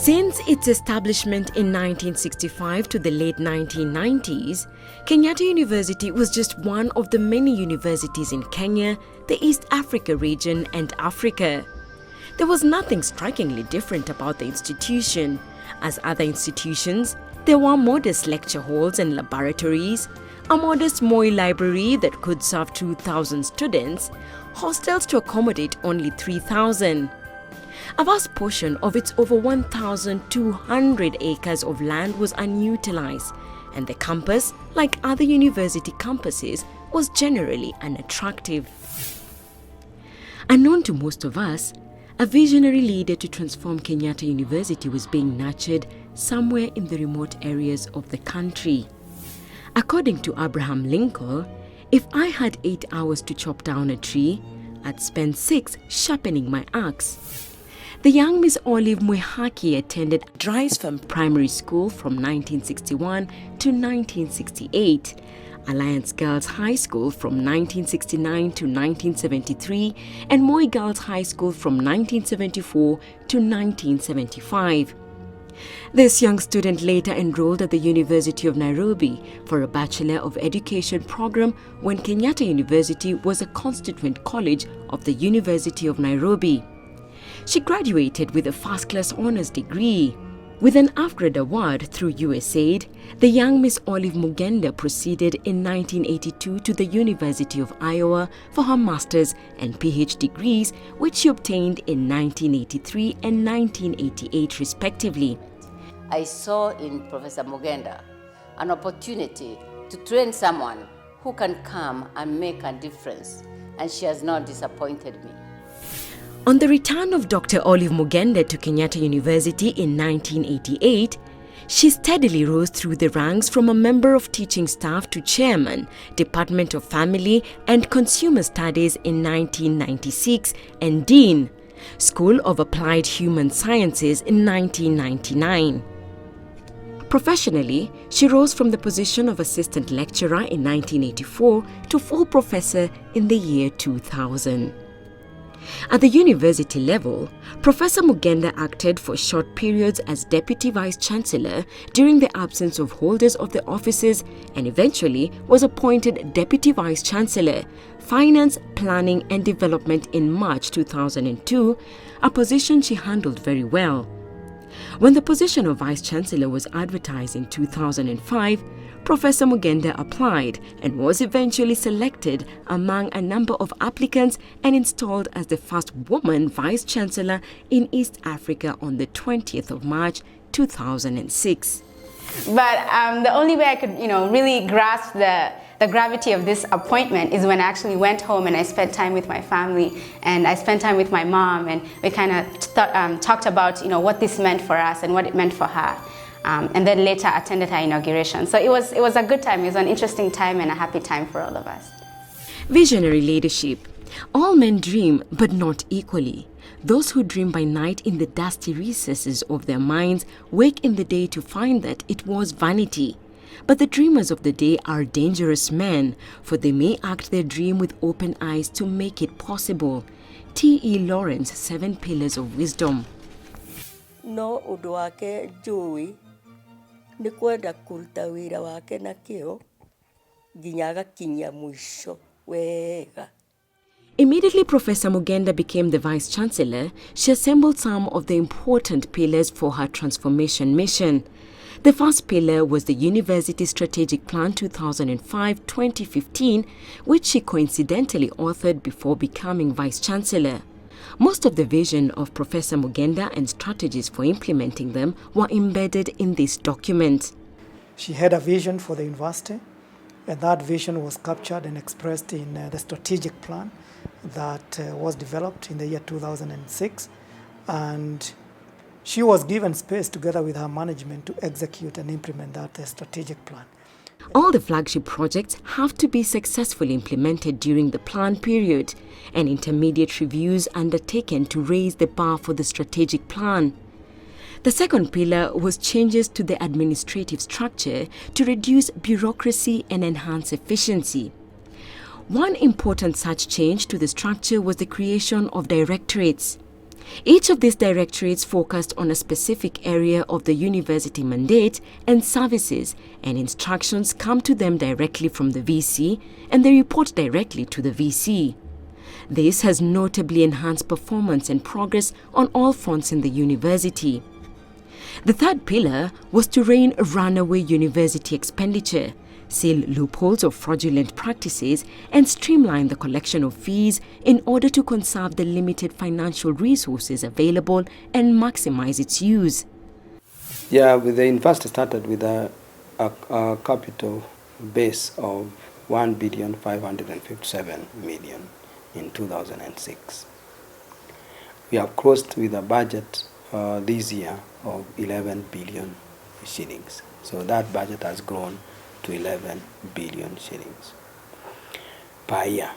Since its establishment in 1965 to the late 1990s, Kenyatta University was just one of the many universities in Kenya, the East Africa region, and Africa. There was nothing strikingly different about the institution. As other institutions, there were modest lecture halls and laboratories, a modest Moi library that could serve 2,000 students, hostels to accommodate only 3,000. A vast portion of its over 1,200 acres of land was unutilized, and the campus, like other university campuses, was generally unattractive. Unknown to most of us, a visionary leader to transform Kenyatta University was being nurtured somewhere in the remote areas of the country. According to Abraham Lincoln, if I had 8 hours to chop down a tree, I'd spend 6 sharpening my axe. The young Miss Olive Mwihaki attended Dries Farm Primary School from 1961 to 1968, Alliance Girls High School from 1969 to 1973, and Moi Girls High School from 1974 to 1975. This young student later enrolled at the University of Nairobi for a Bachelor of Education program when Kenyatta University was a constituent college of the University of Nairobi. She graduated with a first-class honors degree. With an AFGRAD award through USAID, the young Miss Olive Mugenda proceeded in 1982 to the University of Iowa for her master's and PhD degrees, which she obtained in 1983 and 1988 respectively. I saw in Professor Mugenda an opportunity to train someone who can come and make a difference, and she has not disappointed me. On the return of Dr. Olive Mugenda to Kenyatta University in 1988, she steadily rose through the ranks from a member of teaching staff to chairman, Department of Family and Consumer Studies in 1996, and dean, School of Applied Human Sciences in 1999. Professionally, she rose from the position of assistant lecturer in 1984 to full professor in the year 2000. At the university level, Professor Mugenda acted for short periods as Deputy Vice-Chancellor during the absence of holders of the offices and eventually was appointed Deputy Vice-Chancellor, Finance, Planning and Development in March 2002, a position she handled very well. When the position of Vice-Chancellor was advertised in 2005, Professor Mugenda applied and was eventually selected among a number of applicants and installed as the first woman Vice-Chancellor in East Africa on the 20th of March 2006. But the only way I could, really grasp the gravity of this appointment is when I actually went home and I spent time with my family and I spent time with my mom, and we kind of talked about, what this meant for us and what it meant for her. And then later attended her inauguration. So it was a good time. It was an interesting time and a happy time for all of us. Visionary leadership. All men dream, but not equally. Those who dream by night in the dusty recesses of their minds wake in the day to find that it was vanity. But the dreamers of the day are dangerous men, for they may act their dream with open eyes to make it possible. T.E. Lawrence, 7 Pillars of Wisdom. No undu wake njui ni kwenda kuruta wira wake na kio nginya agakinyia mwisho wega. Immediately Professor Mugenda became the Vice-Chancellor, she assembled some of the important pillars for her transformation mission. The first pillar was the University Strategic Plan 2005-2015, which she coincidentally authored before becoming Vice-Chancellor. Most of the vision of Professor Mugenda and strategies for implementing them were embedded in this document. She had a vision for the university, and that vision was captured and expressed in the strategic plan that was developed in the year 2006. And she was given space together with her management to execute and implement that strategic plan. All the flagship projects have to be successfully implemented during the plan period, and intermediate reviews undertaken to raise the bar for the strategic plan. The second pillar was changes to the administrative structure to reduce bureaucracy and enhance efficiency. One important such change to the structure was the creation of directorates. Each of these directorates focused on a specific area of the university mandate, and services and instructions come to them directly from the VC, and they report directly to the VC. This has notably enhanced performance and progress on all fronts in the university. The third pillar was to rein runaway university expenditure, seal loopholes of fraudulent practices, and streamline the collection of fees in order to conserve the limited financial resources available and maximize its use. Yeah, the university started with a capital base of 1,557,000,000 in 2006. We have closed with a budget this year of 11 billion shillings. So that budget has grown to 11 billion shillings per year.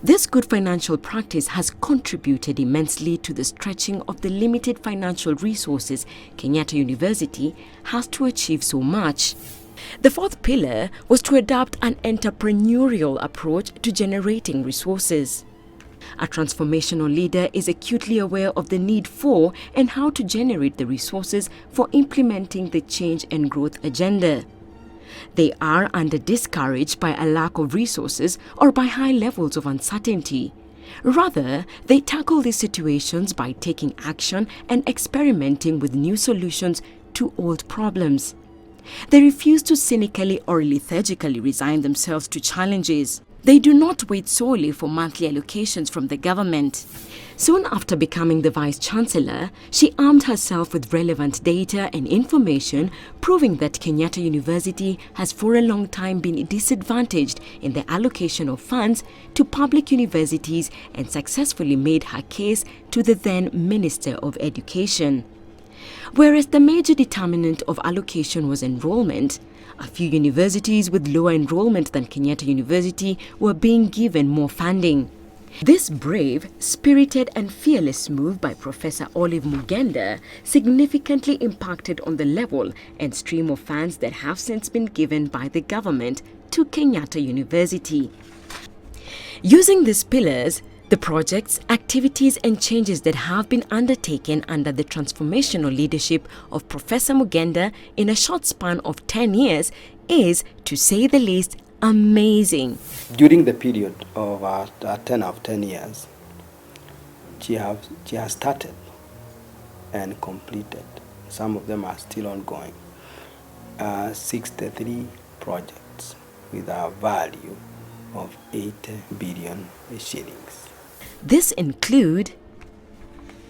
This good financial practice has contributed immensely to the stretching of the limited financial resources Kenyatta University has to achieve so much. The fourth pillar was to adopt an entrepreneurial approach to generating resources. A transformational leader is acutely aware of the need for and how to generate the resources for implementing the change and growth agenda. They are under discouraged by a lack of resources or by high levels of uncertainty. Rather, they tackle these situations by taking action and experimenting with new solutions to old problems. They refuse to cynically or lethargically resign themselves to challenges. They do not wait solely for monthly allocations from the government. Soon after becoming the Vice-Chancellor, she armed herself with relevant data and information proving that Kenyatta University has for a long time been disadvantaged in the allocation of funds to public universities, and successfully made her case to the then Minister of Education. Whereas the major determinant of allocation was enrollment, a few universities with lower enrollment than Kenyatta University were being given more funding. This brave, spirited and fearless move by Professor Olive Mugenda significantly impacted on the level and stream of funds that have since been given by the government to Kenyatta University. Using these pillars, the projects, activities and changes that have been undertaken under the transformational leadership of Professor Mugenda in a short span of 10 years is, to say the least, amazing. During the period of our 10 years, she has started and completed, some of them are still ongoing, 63 projects with a value of 8 billion shillings. This include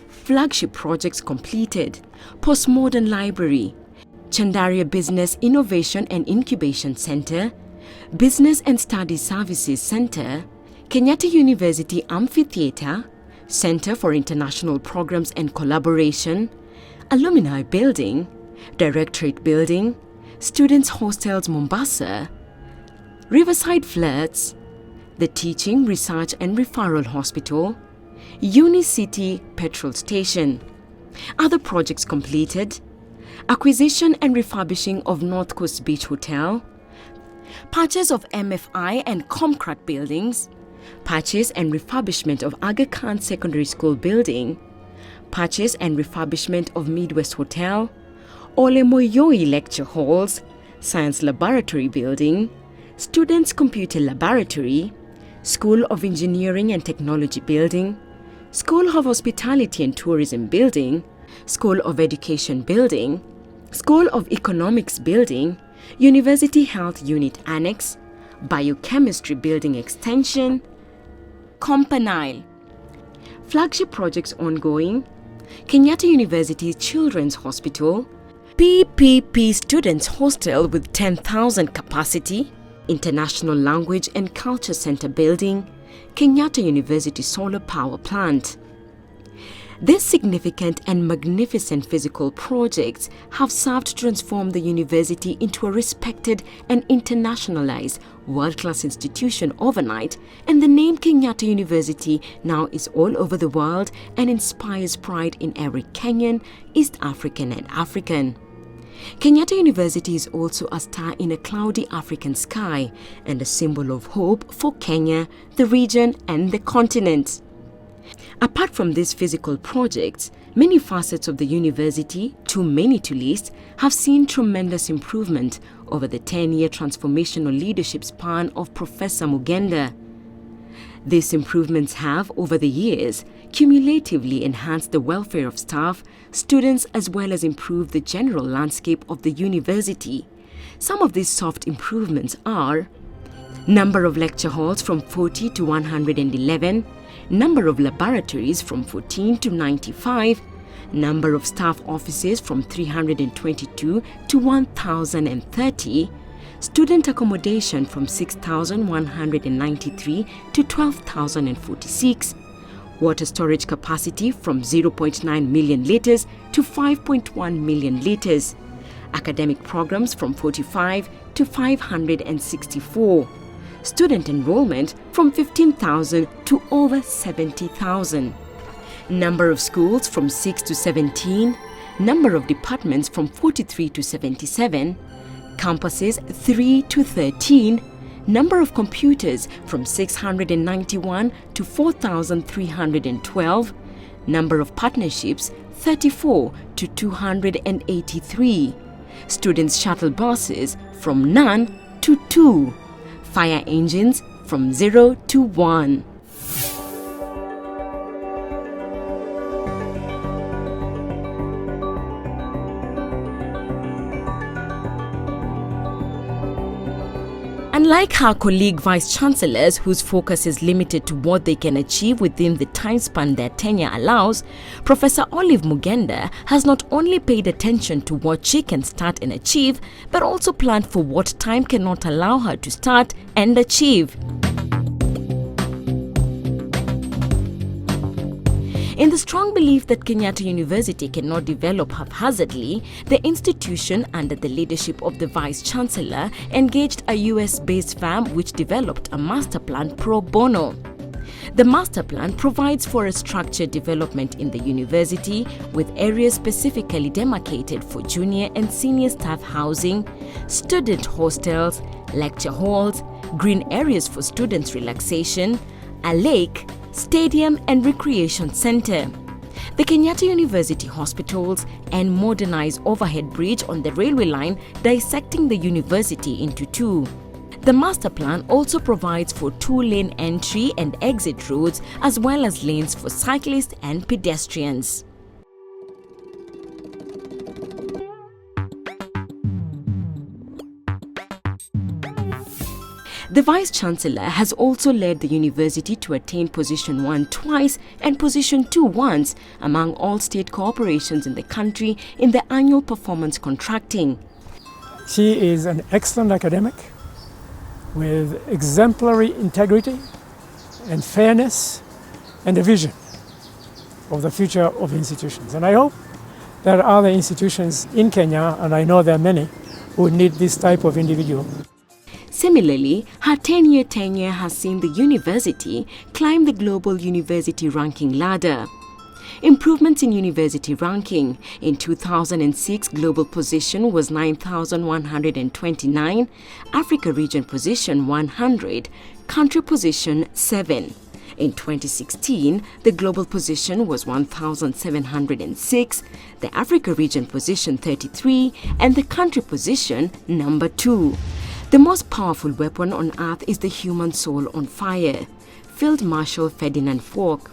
flagship projects completed, Postmodern Library, Chandaria Business Innovation and Incubation Center, Business and Study Services Center, Kenyatta University Amphitheatre, Center for International Programs and Collaboration, Alumni Building, Directorate Building, Students Hostels Mombasa, Riverside Flats, the Teaching, Research and Referral Hospital, Unicity Petrol Station. Other projects completed: acquisition and refurbishing of North Coast Beach Hotel, purchase of MFI and Comcrat buildings, purchase and refurbishment of Aga Khan Secondary School building, purchase and refurbishment of Midwest Hotel, Ole Moyoi Lecture Halls, Science Laboratory Building, Students Computer Laboratory, School of Engineering and Technology Building, School of Hospitality and Tourism Building, School of Education Building, School of Economics Building, University Health Unit Annex, Biochemistry Building Extension, Campanile. Flagship projects ongoing: Kenyatta University Children's Hospital, PPP Students Hostel with 10,000 capacity, International Language and Culture Center Building, Kenyatta University Solar Power Plant. These significant and magnificent physical projects have served to transform the university into a respected and internationalized world-class institution overnight, and the name Kenyatta University now is all over the world and inspires pride in every Kenyan, East African and African. Kenyatta University is also a star in a cloudy African sky and a symbol of hope for Kenya, the region and the continent. Apart from these physical projects, many facets of the university, too many to list, have seen tremendous improvement over the 10-year transformational leadership span of Professor Mugenda. These improvements have, over the years, cumulatively enhanced the welfare of staff, students, as well as improved the general landscape of the university. Some of these soft improvements are number of lecture halls from 40 to 111, number of laboratories from 14 to 95, number of staff offices from 322 to 1,030, student accommodation from 6,193 to 12,046, water storage capacity from 0.9 million litres to 5.1 million litres, academic programs from 45 to 564, student enrollment from 15,000 to over 70,000, number of schools from 6 to 17, number of departments from 43 to 77, campuses 3 to 13, number of computers from 691 to 4,312, number of partnerships 34 to 283, students' shuttle buses from none to 2, fire engines from 0 to 1. Unlike her colleague vice-chancellors whose focus is limited to what they can achieve within the time span their tenure allows, Professor Olive Mugenda has not only paid attention to what she can start and achieve, but also planned for what time cannot allow her to start and achieve. In the strong belief that Kenyatta University cannot develop haphazardly, the institution, under the leadership of the Vice-Chancellor, engaged a US-based firm which developed a master plan pro bono. The master plan provides for a structured development in the university with areas specifically demarcated for junior and senior staff housing, student hostels, lecture halls, green areas for students' relaxation, a lake, stadium and recreation center, the Kenyatta University hospitals, and modernized overhead bridge on the railway line dissecting the university into two. The master plan also provides for 2-lane entry and exit roads as well as lanes for cyclists and pedestrians. The Vice-Chancellor has also led the university to attain Position 1 twice and Position 2 once among all state corporations in the country in the annual performance contracting. She is an excellent academic with exemplary integrity and fairness and a vision of the future of institutions. And I hope there are other institutions in Kenya, and I know there are many, who need this type of individual. Similarly, her 10-year tenure has seen the university climb the global university ranking ladder. Improvements in university ranking. In 2006, global position was 9,129, Africa region position 100, country position 7. In 2016, the global position was 1,706, the Africa region position 33, and the country position number 2. The most powerful weapon on earth is the human soul on fire. Field Marshal Ferdinand Foch.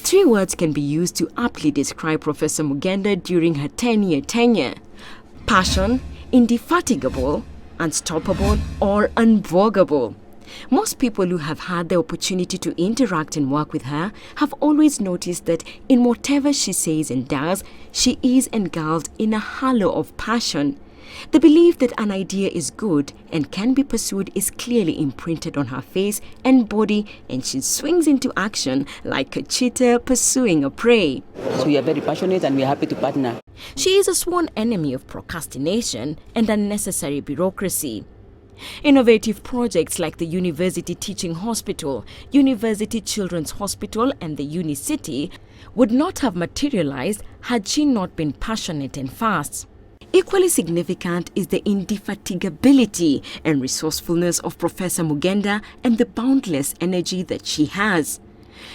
3 words can be used to aptly describe Professor Mugenda during her 10-year tenure: passion, indefatigable, unstoppable, or unvoguable. Most people who have had the opportunity to interact and work with her have always noticed that in whatever she says and does, she is engulfed in a halo of passion. The belief that an idea is good and can be pursued is clearly imprinted on her face and body, and she swings into action like a cheetah pursuing a prey. So we are very passionate and we are happy to partner. She is a sworn enemy of procrastination and unnecessary bureaucracy. Innovative projects like the University Teaching Hospital, University Children's Hospital, and the Unicity would not have materialized had she not been passionate and fast. Equally significant is the indefatigability and resourcefulness of Professor Mugenda and the boundless energy that she has.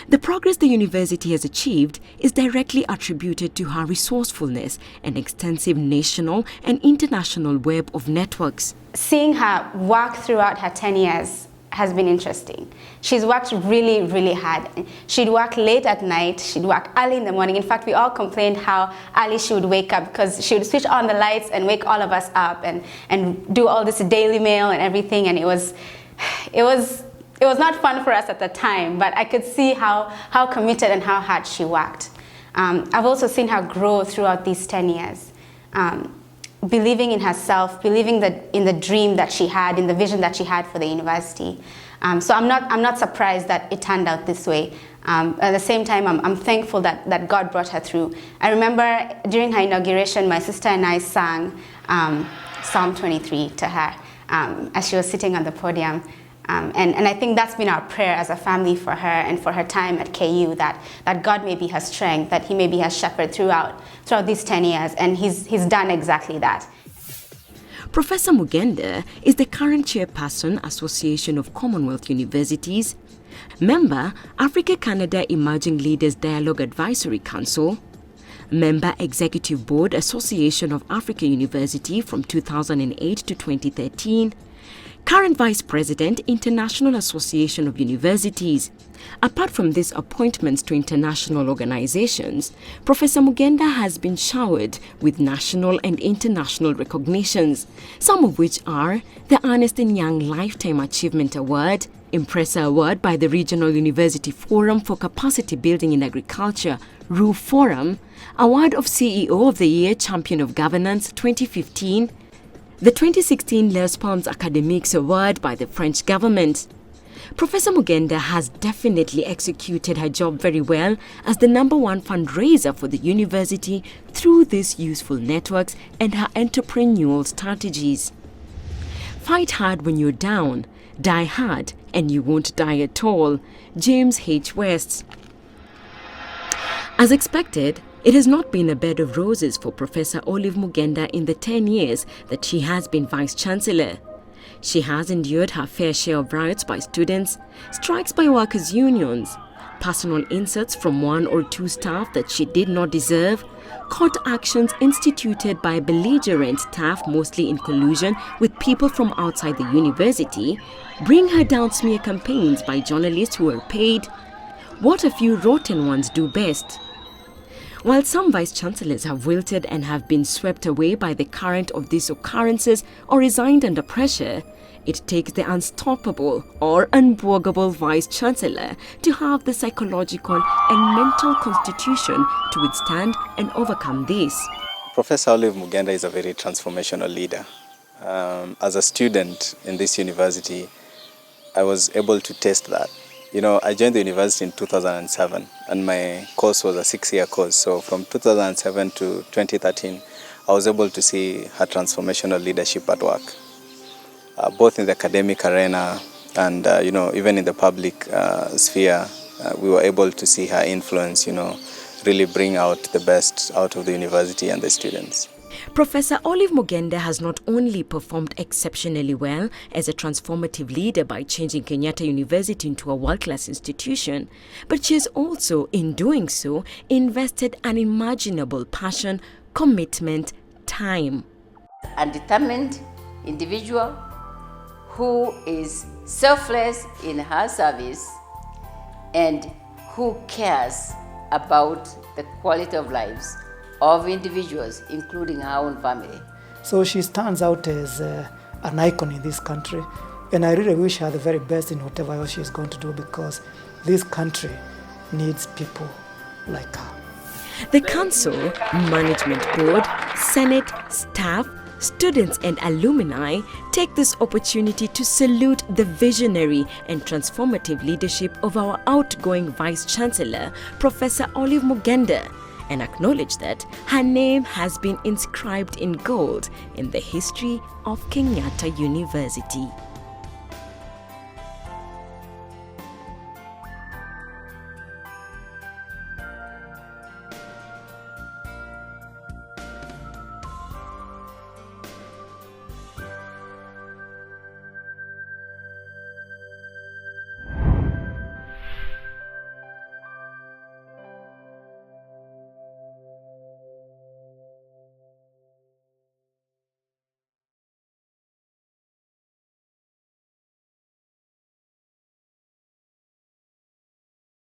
The progress the university has achieved is directly attributed to her resourcefulness and extensive national and international web of networks. Seeing her work throughout her 10 years has been interesting. She's worked really, really hard. She'd work late at night, she'd work early in the morning. In fact, we all complained how early she would wake up because she would switch on the lights and wake all of us up and do all this Daily Mail and everything. And it was not fun for us at the time, but I could see how committed and how hard she worked. I've also seen her grow throughout these 10 years. Believing in herself, believing in the dream that she had, in the vision that she had for the university. So I'm not surprised that it turned out this way. At the same time, I'm thankful that God brought her through. I remember during her inauguration, my sister and I sang Psalm 23 to her as she was sitting on the podium. And I think that's been our prayer as a family for her and for her time at KU, that God may be her strength, that He may be her shepherd throughout these 10 years, and He's done exactly that. Professor Mugenda is the current chairperson, Association of Commonwealth Universities, member, Africa-Canada Emerging Leaders Dialogue Advisory Council, member, Executive Board, Association of Africa University from 2008 to 2013, current Vice President, International Association of Universities. Apart from these appointments to international organizations, Professor Mugenda has been showered with national and international recognitions, some of which are the Ernst & Young Lifetime Achievement Award, Impressor Award by the Regional University Forum for Capacity Building in Agriculture, RU Forum, Award of CEO of the Year, Champion of Governance 2015, the 2016 Les Palmes Academics Award by the French government. Professor Mugenda has definitely executed her job very well as the #1 fundraiser for the university through these useful networks and her entrepreneurial strategies. Fight hard when you're down, die hard, and you won't die at all. James H. West. As expected, it has not been a bed of roses for Professor Olive Mugenda in the 10 years that she has been Vice-Chancellor. She has endured her fair share of riots by students, strikes by workers' unions, personal insults from one or two staff that she did not deserve, court actions instituted by belligerent staff mostly in collusion with people from outside the university, bring her down smear campaigns by journalists who are paid. What a few rotten ones do best. While some vice-chancellors have wilted and have been swept away by the current of these occurrences or resigned under pressure, it takes the unstoppable or unbogable vice-chancellor to have the psychological and mental constitution to withstand and overcome this. Professor Olive Mugenda is a very transformational leader. As a student in this university, I was able to taste that. You know, I joined the university in 2007 and my course was a 6-year course. So from 2007 to 2013, I was able to see her transformational leadership at work, both in the academic arena and, even in the public sphere. We were able to see her influence, really bring out the best out of the university and the students. Professor Olive Mugenda has not only performed exceptionally well as a transformative leader by changing Kenyatta University into a world-class institution, but she has also, in doing so, invested unimaginable passion, commitment, time. A determined individual who is selfless in her service and who cares about the quality of lives of individuals, including her own family. So she stands out as an icon in this country, and I really wish her the very best in whatever else she's going to do, because this country needs people like her. The Council, Management Board, Senate, staff, students and alumni take this opportunity to salute the visionary and transformative leadership of our outgoing Vice-Chancellor, Professor Olive Mugenda, and acknowledge that her name has been inscribed in gold in the history of Kenyatta University.